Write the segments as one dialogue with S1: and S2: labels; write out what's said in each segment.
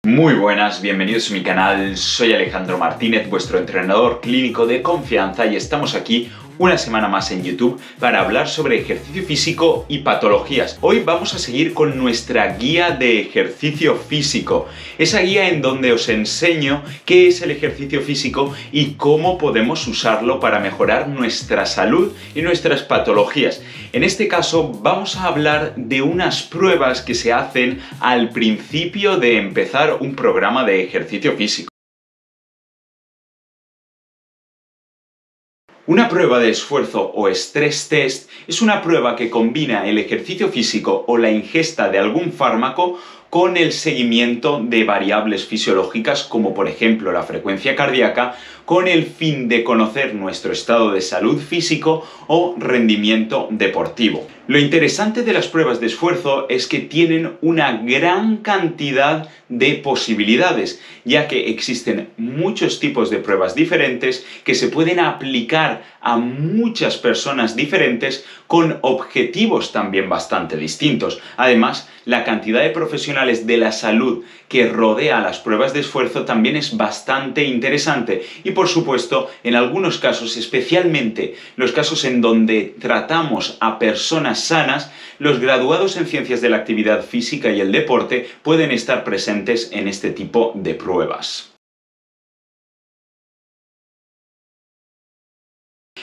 S1: Muy buenas, bienvenidos a mi canal, soy Alejandro Martínez, vuestro entrenador clínico de confianza y estamos aquí una semana más en YouTube para hablar sobre ejercicio físico y patologías. Hoy vamos a seguir con nuestra guía de ejercicio físico, esa guía en donde os enseño qué es el ejercicio físico y cómo podemos usarlo para mejorar nuestra salud y nuestras patologías. En este caso vamos a hablar de unas pruebas que se hacen al principio de empezar un programa de ejercicio físico. Una prueba de esfuerzo o stress test es una prueba que combina el ejercicio físico o la ingesta de algún fármaco con el seguimiento de variables fisiológicas como por ejemplo la frecuencia cardíaca con el fin de conocer nuestro estado de salud físico o rendimiento deportivo. Lo interesante de las pruebas de esfuerzo es que tienen una gran cantidad de posibilidades, ya que existen muchos tipos de pruebas diferentes que se pueden aplicar a muchas personas diferentes con objetivos también bastante distintos. Además, la cantidad de profesionales de la salud que rodea las pruebas de esfuerzo también es bastante interesante y por supuesto en algunos casos, especialmente los casos en donde tratamos a personas sanas, los graduados en ciencias de la actividad física y el deporte pueden estar presentes en este tipo de pruebas.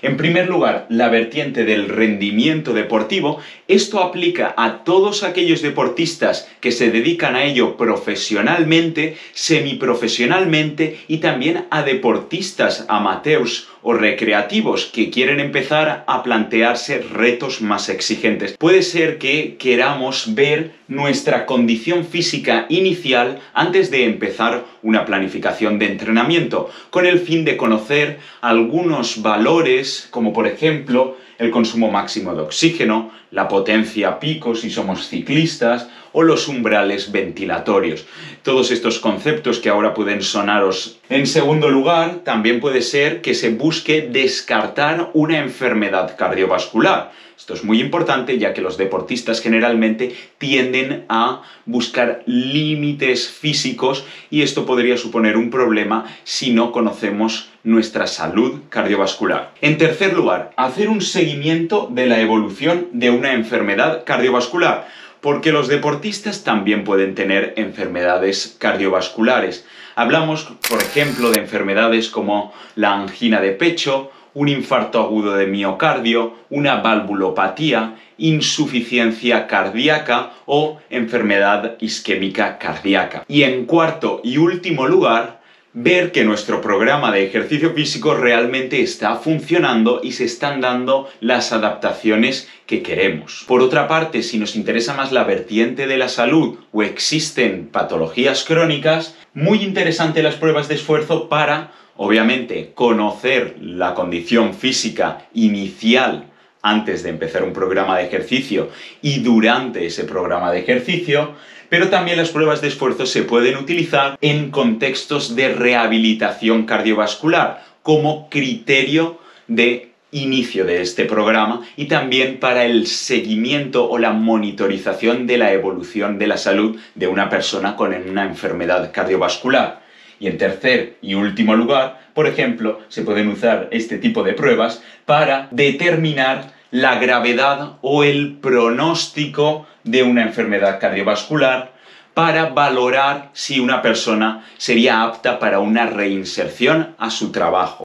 S1: En primer lugar, la vertiente del rendimiento deportivo. Esto aplica a todos aquellos deportistas que se dedican a ello profesionalmente, semiprofesionalmente y también a deportistas amateurs o recreativos que quieren empezar a plantearse retos más exigentes. Puede ser que queramos ver nuestra condición física inicial antes de empezar una planificación de entrenamiento, con el fin de conocer algunos valores, como por ejemplo el consumo máximo de oxígeno, la potencia pico si somos ciclistas o los umbrales ventilatorios. Todos estos conceptos que ahora pueden sonaros. En segundo lugar, también puede ser que se busque descartar una enfermedad cardiovascular. Esto es muy importante ya que los deportistas generalmente tienden a buscar límites físicos y esto podría suponer un problema si no conocemos nuestra salud cardiovascular. En tercer lugar, hacer un seguimiento de la evolución de una enfermedad cardiovascular, porque los deportistas también pueden tener enfermedades cardiovasculares. Hablamos, por ejemplo, de enfermedades como la angina de pecho, un infarto agudo de miocardio, una valvulopatía, insuficiencia cardíaca o enfermedad isquémica cardíaca. Y en cuarto y último lugar, ver que nuestro programa de ejercicio físico realmente está funcionando y se están dando las adaptaciones que queremos. Por otra parte, si nos interesa más la vertiente de la salud o existen patologías crónicas, muy interesante las pruebas de esfuerzo para, obviamente, conocer la condición física inicial antes de empezar un programa de ejercicio y durante ese programa de ejercicio, pero también las pruebas de esfuerzo se pueden utilizar en contextos de rehabilitación cardiovascular como criterio de inicio de este programa y también para el seguimiento o la monitorización de la evolución de la salud de una persona con una enfermedad cardiovascular. Y en tercer y último lugar, por ejemplo, se pueden usar este tipo de pruebas para determinar la gravedad o el pronóstico de una enfermedad cardiovascular para valorar si una persona sería apta para una reinserción a su trabajo.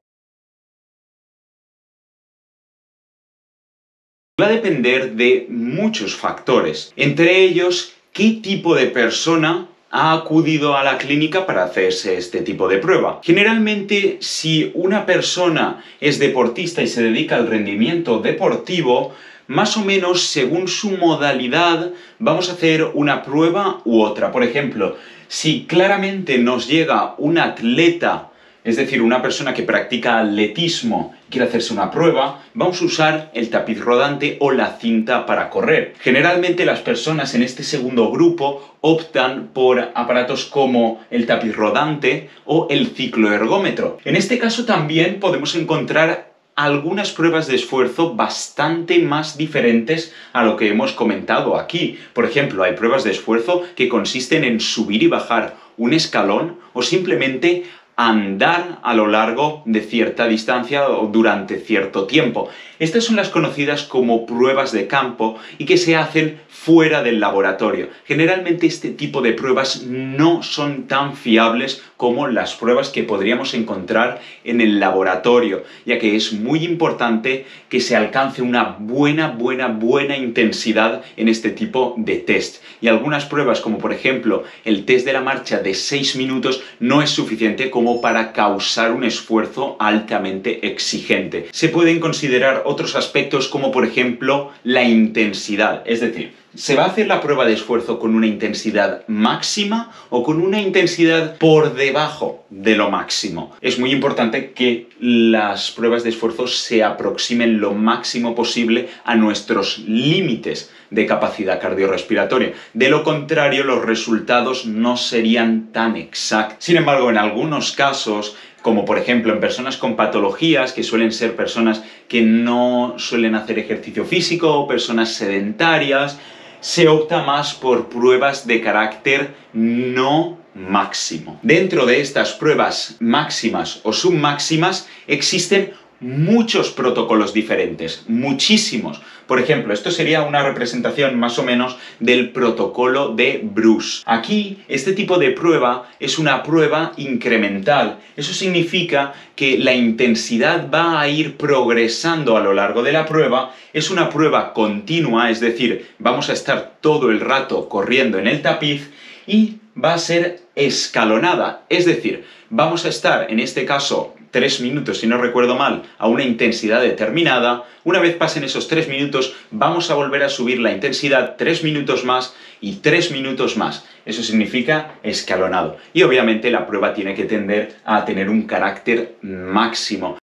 S1: Va a depender de muchos factores, entre ellos qué tipo de persona ha acudido a la clínica para hacerse este tipo de prueba. Generalmente, si una persona es deportista y se dedica al rendimiento deportivo, más o menos según su modalidad vamos a hacer una prueba u otra. Por ejemplo, si claramente nos llega un atleta, es decir, una persona que practica atletismo y quiere hacerse una prueba, vamos a usar el tapiz rodante o la cinta para correr. Generalmente las personas en este segundo grupo optan por aparatos como el tapiz rodante o el cicloergómetro. En este caso también podemos encontrar algunas pruebas de esfuerzo bastante más diferentes a lo que hemos comentado aquí. Por ejemplo, hay pruebas de esfuerzo que consisten en subir y bajar un escalón o simplemente andar a lo largo de cierta distancia o durante cierto tiempo. Estas son las conocidas como pruebas de campo y que se hacen fuera del laboratorio. Generalmente este tipo de pruebas no son tan fiables como las pruebas que podríamos encontrar en el laboratorio, ya que es muy importante que se alcance una buena intensidad en este tipo de test. Y algunas pruebas, como por ejemplo el test de la marcha de 6 minutos, no es suficiente como para causar un esfuerzo altamente exigente. Se pueden considerar otros aspectos como por ejemplo la intensidad, es decir, ¿se va a hacer la prueba de esfuerzo con una intensidad máxima o con una intensidad por debajo de lo máximo? Es muy importante que las pruebas de esfuerzo se aproximen lo máximo posible a nuestros límites de capacidad cardiorrespiratoria. De lo contrario, los resultados no serían tan exactos. Sin embargo, en algunos casos, como por ejemplo en personas con patologías, que suelen ser personas que no suelen hacer ejercicio físico o personas sedentarias, se opta más por pruebas de carácter no máximo. Dentro de estas pruebas máximas o submáximas existen muchos protocolos diferentes, muchísimos. Por ejemplo, esto sería una representación más o menos del protocolo de Bruce. Aquí, este tipo de prueba es una prueba incremental. Eso significa que la intensidad va a ir progresando a lo largo de la prueba. Es una prueba continua, es decir, vamos a estar todo el rato corriendo en el tapiz y va a ser escalonada. Es decir, vamos a estar, en este caso, 3 minutos, si no recuerdo mal, a una intensidad determinada. Una vez pasen esos 3 minutos, vamos a volver a subir la intensidad 3 minutos más y 3 minutos más. Eso significa escalonado. Y obviamente la prueba tiene que tender a tener un carácter máximo.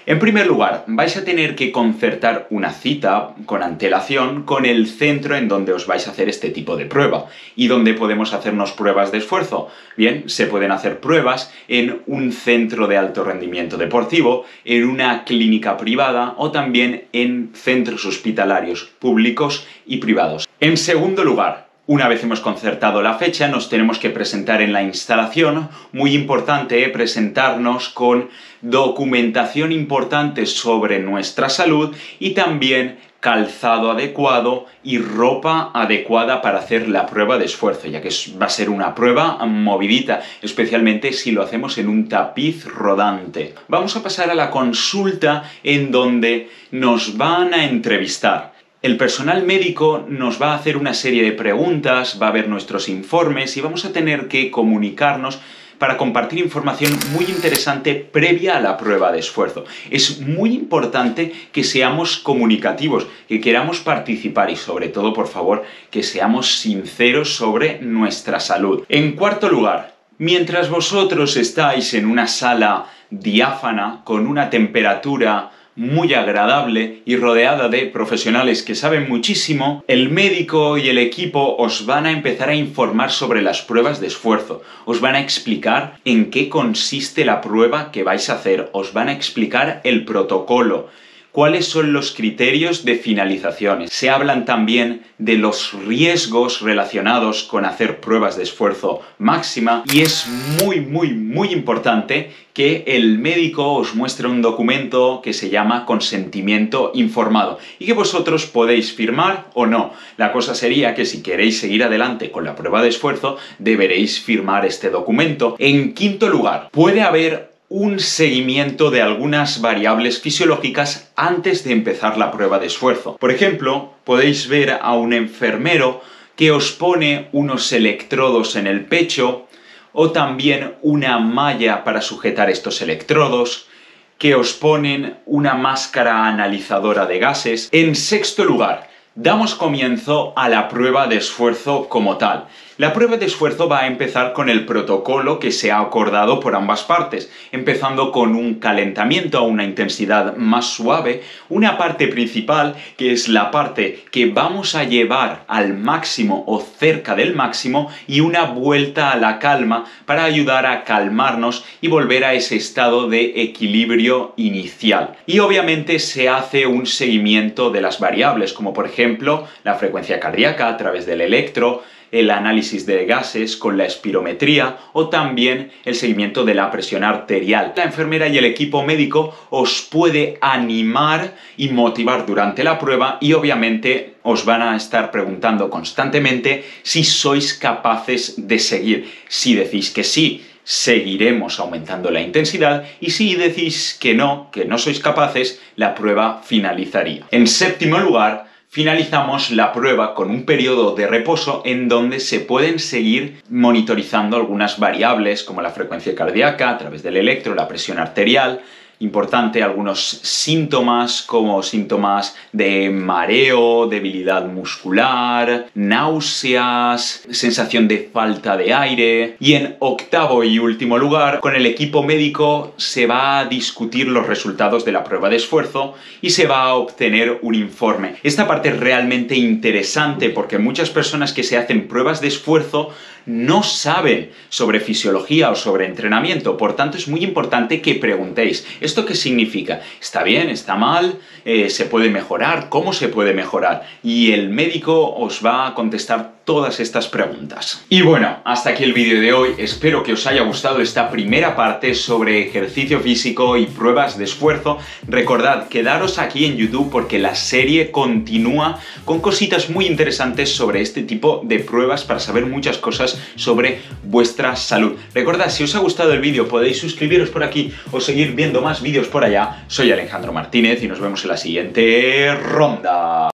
S1: En primer lugar, vais a tener que concertar una cita con antelación con el centro en donde os vais a hacer este tipo de prueba. ¿Y dónde podemos hacernos pruebas de esfuerzo? Bien, se pueden hacer pruebas en un centro de alto rendimiento deportivo, en una clínica privada o también en centros hospitalarios públicos y privados. En segundo lugar, una vez hemos concertado la fecha, nos tenemos que presentar en la instalación. Muy importante presentarnos con documentación importante sobre nuestra salud y también calzado adecuado y ropa adecuada para hacer la prueba de esfuerzo, ya que va a ser una prueba movidita, especialmente si lo hacemos en un tapiz rodante. Vamos a pasar a la consulta en donde nos van a entrevistar. El personal médico nos va a hacer una serie de preguntas, va a ver nuestros informes y vamos a tener que comunicarnos para compartir información muy interesante previa a la prueba de esfuerzo. Es muy importante que seamos comunicativos, que queramos participar y sobre todo, por favor, que seamos sinceros sobre nuestra salud. En cuarto lugar, mientras vosotros estáis en una sala diáfana con una temperatura muy agradable y rodeada de profesionales que saben muchísimo, el médico y el equipo os van a empezar a informar sobre las pruebas de esfuerzo. Os van a explicar en qué consiste la prueba que vais a hacer. Os van a explicar el protocolo. ¿Cuáles son los criterios de finalizaciones? Se hablan también de los riesgos relacionados con hacer pruebas de esfuerzo máxima y es muy importante que el médico os muestre un documento que se llama consentimiento informado y que vosotros podéis firmar o no. La cosa sería que si queréis seguir adelante con la prueba de esfuerzo, deberéis firmar este documento. En quinto lugar, puede haber un seguimiento de algunas variables fisiológicas antes de empezar la prueba de esfuerzo. Por ejemplo, podéis ver a un enfermero que os pone unos electrodos en el pecho o también una malla para sujetar estos electrodos, que os ponen una máscara analizadora de gases. En sexto lugar, damos comienzo a la prueba de esfuerzo como tal. La prueba de esfuerzo va a empezar con el protocolo que se ha acordado por ambas partes, empezando con un calentamiento a una intensidad más suave, una parte principal que es la parte que vamos a llevar al máximo o cerca del máximo y una vuelta a la calma para ayudar a calmarnos y volver a ese estado de equilibrio inicial. Y obviamente se hace un seguimiento de las variables, como por ejemplo ejemplo, la frecuencia cardíaca a través del electro, el análisis de gases con la espirometría o también el seguimiento de la presión arterial. La enfermera y el equipo médico os puede animar y motivar durante la prueba y obviamente os van a estar preguntando constantemente si sois capaces de seguir. Si decís que sí, seguiremos aumentando la intensidad y si decís que no sois capaces, la prueba finalizaría. En séptimo lugar, finalizamos la prueba con un periodo de reposo en donde se pueden seguir monitorizando algunas variables como la frecuencia cardíaca a través del electro, la presión arterial. Importante, algunos síntomas como síntomas de mareo, debilidad muscular, náuseas, sensación de falta de aire. Y en octavo y último lugar, con el equipo médico se va a discutir los resultados de la prueba de esfuerzo y se va a obtener un informe. Esta parte es realmente interesante porque muchas personas que se hacen pruebas de esfuerzo no saben sobre fisiología o sobre entrenamiento, por tanto es muy importante que preguntéis, ¿esto qué significa? ¿Está bien? ¿Está mal? ¿Se puede mejorar? ¿Cómo se puede mejorar? Y el médico os va a contestar todas estas preguntas. Y bueno, hasta aquí el vídeo de hoy. Espero que os haya gustado esta primera parte sobre ejercicio físico y pruebas de esfuerzo. Recordad, quedaros aquí en YouTube porque la serie continúa con cositas muy interesantes sobre este tipo de pruebas para saber muchas cosas sobre vuestra salud. Recordad, si os ha gustado el vídeo podéis suscribiros por aquí o seguir viendo más vídeos por allá. Soy Alejandro Martínez y nos vemos en la siguiente ronda.